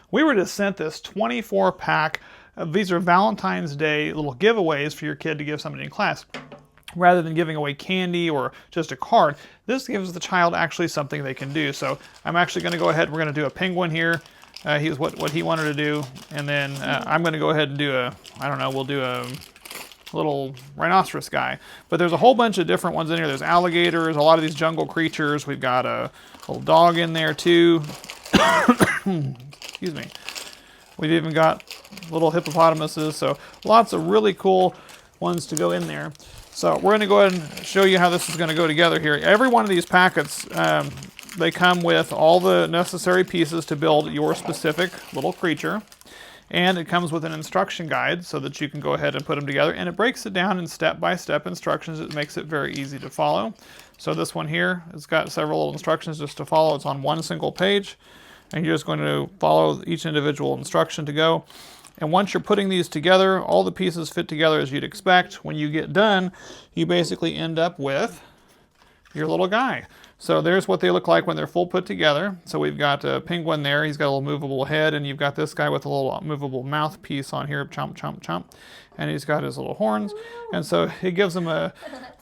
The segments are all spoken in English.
We were just sent this 24 pack. These are Valentine's Day little giveaways for your kid to give somebody in class. Rather than giving away candy or just a card, this gives the child actually something they can do. So I'm actually going to go ahead, we're going to do a penguin here. He's what he wanted to do. And then I'm going to go ahead and do we'll do a little rhinoceros guy. But there's a whole bunch of different ones in here. There's alligators, a lot of these jungle creatures. We've got a little dog in there too. Excuse me. We've even got little hippopotamuses. So lots of really cool ones to go in there. So we're going to go ahead and show you how this is going to go together here. Every one of these packets, they come with all the necessary pieces to build your specific little creature. And it comes with an instruction guide so that you can go ahead and put them together. And it breaks it down in step-by-step instructions. It makes it very easy to follow. So this one here has got several little instructions just to follow. It's on one single page. And you're just going to follow each individual instruction to go. And once you're putting these together, all the pieces fit together as you'd expect. When you get done, you basically end up with your little guy. So there's what they look like when they're full put together. So we've got a penguin there. He's got a little movable head, and you've got this guy with a little movable mouthpiece on here, chomp, chomp, chomp. And he's got his little horns. And so it gives them a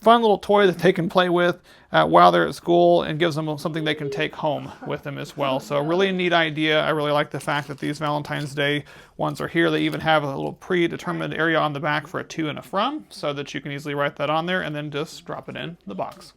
fun little toy that they can play with while they're at school, and gives them something they can take home with them as well. So a really neat idea. I really like the fact that these Valentine's Day ones are here. They even have a little predetermined area on the back for a to and a from, so that you can easily write that on there and then just drop it in the box.